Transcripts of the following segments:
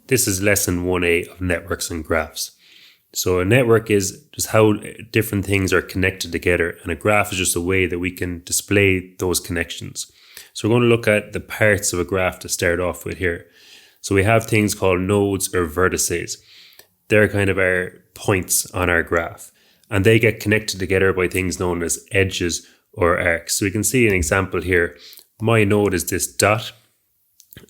This is lesson 1A of networks and graphs. So a network is just how different things are connected together, and a graph is just a way that we can display those connections. So we're going to look at the parts of a graph to start off with here. So we have things called nodes or vertices. They're kind of our points on our graph, and they get connected together by things known as edges or arcs. So we can see an example here. My node is this dot,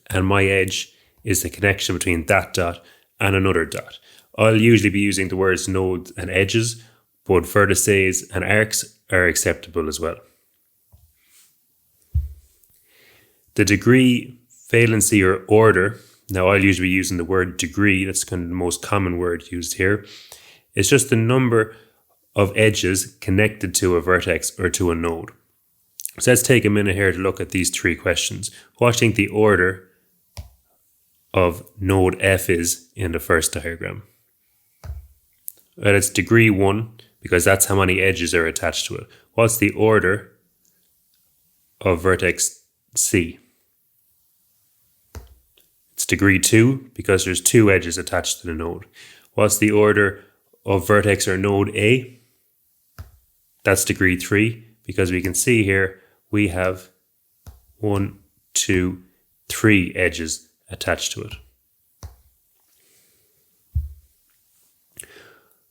and my edge is the connection between that dot and another dot. I'll usually be using the words nodes and edges, but vertices and arcs are acceptable as well. The degree, valency, or order, now I'll usually be using the word degree, that's kind of the most common word used here. It's just the number of edges connected to a vertex or to a node. So let's take a minute here to look at these three questions. What do you think the order of node F is in the first diagram? Well, it's degree 1 because that's how many edges are attached to it. What's the order of vertex C? It's degree 2 because there's 2 edges attached to the node. What's the order of vertex or node A? That's degree 3 because we can see here we have 1, 2, 3 edges attached to it.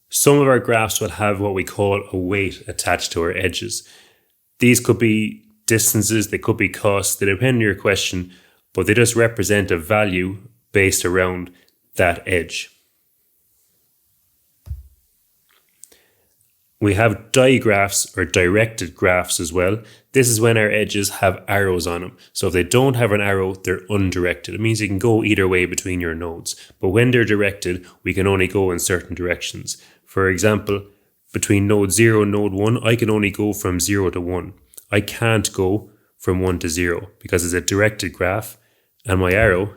Some of our graphs will have what we call a weight attached to our edges. These could be distances, they could be costs, they depend on your question, but they just represent a value based around that edge. We have digraphs or directed graphs as well. This is when our edges have arrows on them. So if they don't have an arrow, they're undirected. It means you can go either way between your nodes. But when they're directed, we can only go in certain directions. For example, between node 0 and node 1, I can only go from 0 to 1. I can't go from 1 to 0 because it's a directed graph and my arrow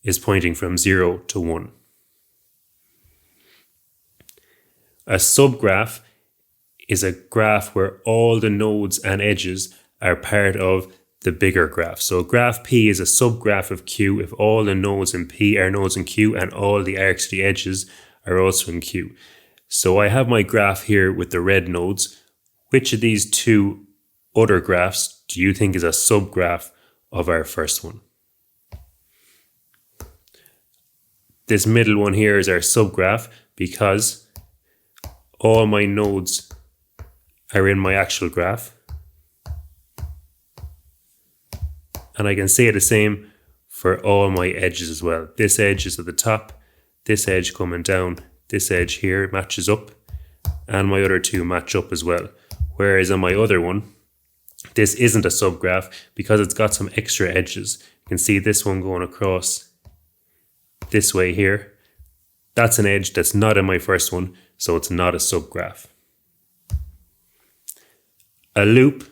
is pointing from 0 to 1. A subgraph is a graph where all the nodes and edges are part of the bigger graph. So graph P is a subgraph of Q if all the nodes in P are nodes in Q and all the arcs of the edges are also in Q. So I have my graph here with the red nodes. Which of these two other graphs do you think is a subgraph of our first one? This middle one here is our subgraph because all my nodes are in my actual graph. And I can say the same for all my edges as well. This edge is at the top, this edge coming down, this edge here matches up, and my other two match up as well. Whereas on my other one, this isn't a subgraph because it's got some extra edges. You can see this one going across this way here. That's an edge that's not in my first one, so it's not a subgraph. A loop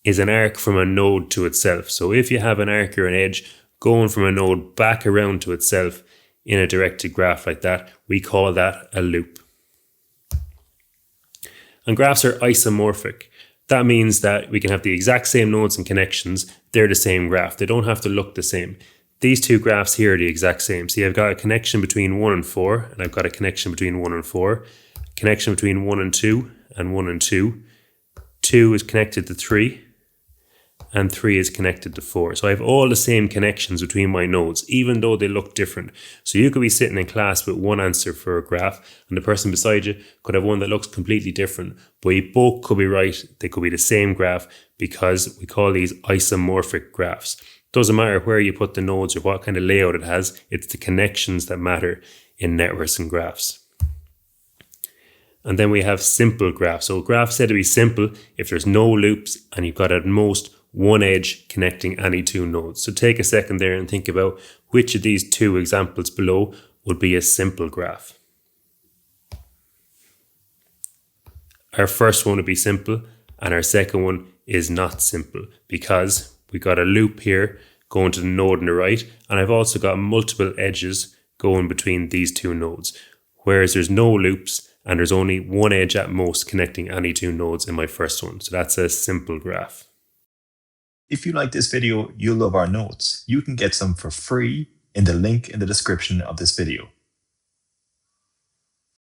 is an arc from a node to itself. So if you have an arc or an edge going from a node back around to itself in a directed graph like that, we call that a loop. And graphs are isomorphic. That means that we can have the exact same nodes and connections. They're the same graph. They don't have to look the same. These two graphs here are the exact same. See, I've got a connection between 1 and 4, and I've got a connection between 1 and 4, connection between 1 and 2, and 1 and 2. 2 is connected to 3, and 3 is connected to 4. So I have all the same connections between my nodes, even though they look different. So you could be sitting in class with one answer for a graph, and the person beside you could have one that looks completely different, but you both could be right. They could be the same graph because we call these isomorphic graphs. Doesn't matter where you put the nodes or what kind of layout it has, it's the connections that matter in networks and graphs. And then we have simple graphs. So a graph said to be simple if there's no loops and you've got at most one edge connecting any two nodes. So take a second there and think about which of these two examples below would be a simple graph. Our first one would be simple and our second one is not simple because we got a loop here going to the node on the right, and I've also got multiple edges going between these two nodes, whereas there's no loops and there's only one edge at most connecting any two nodes in my first one. So that's a simple graph. If you like this video, you'll love our notes. You can get some for free in the link in the description of this video.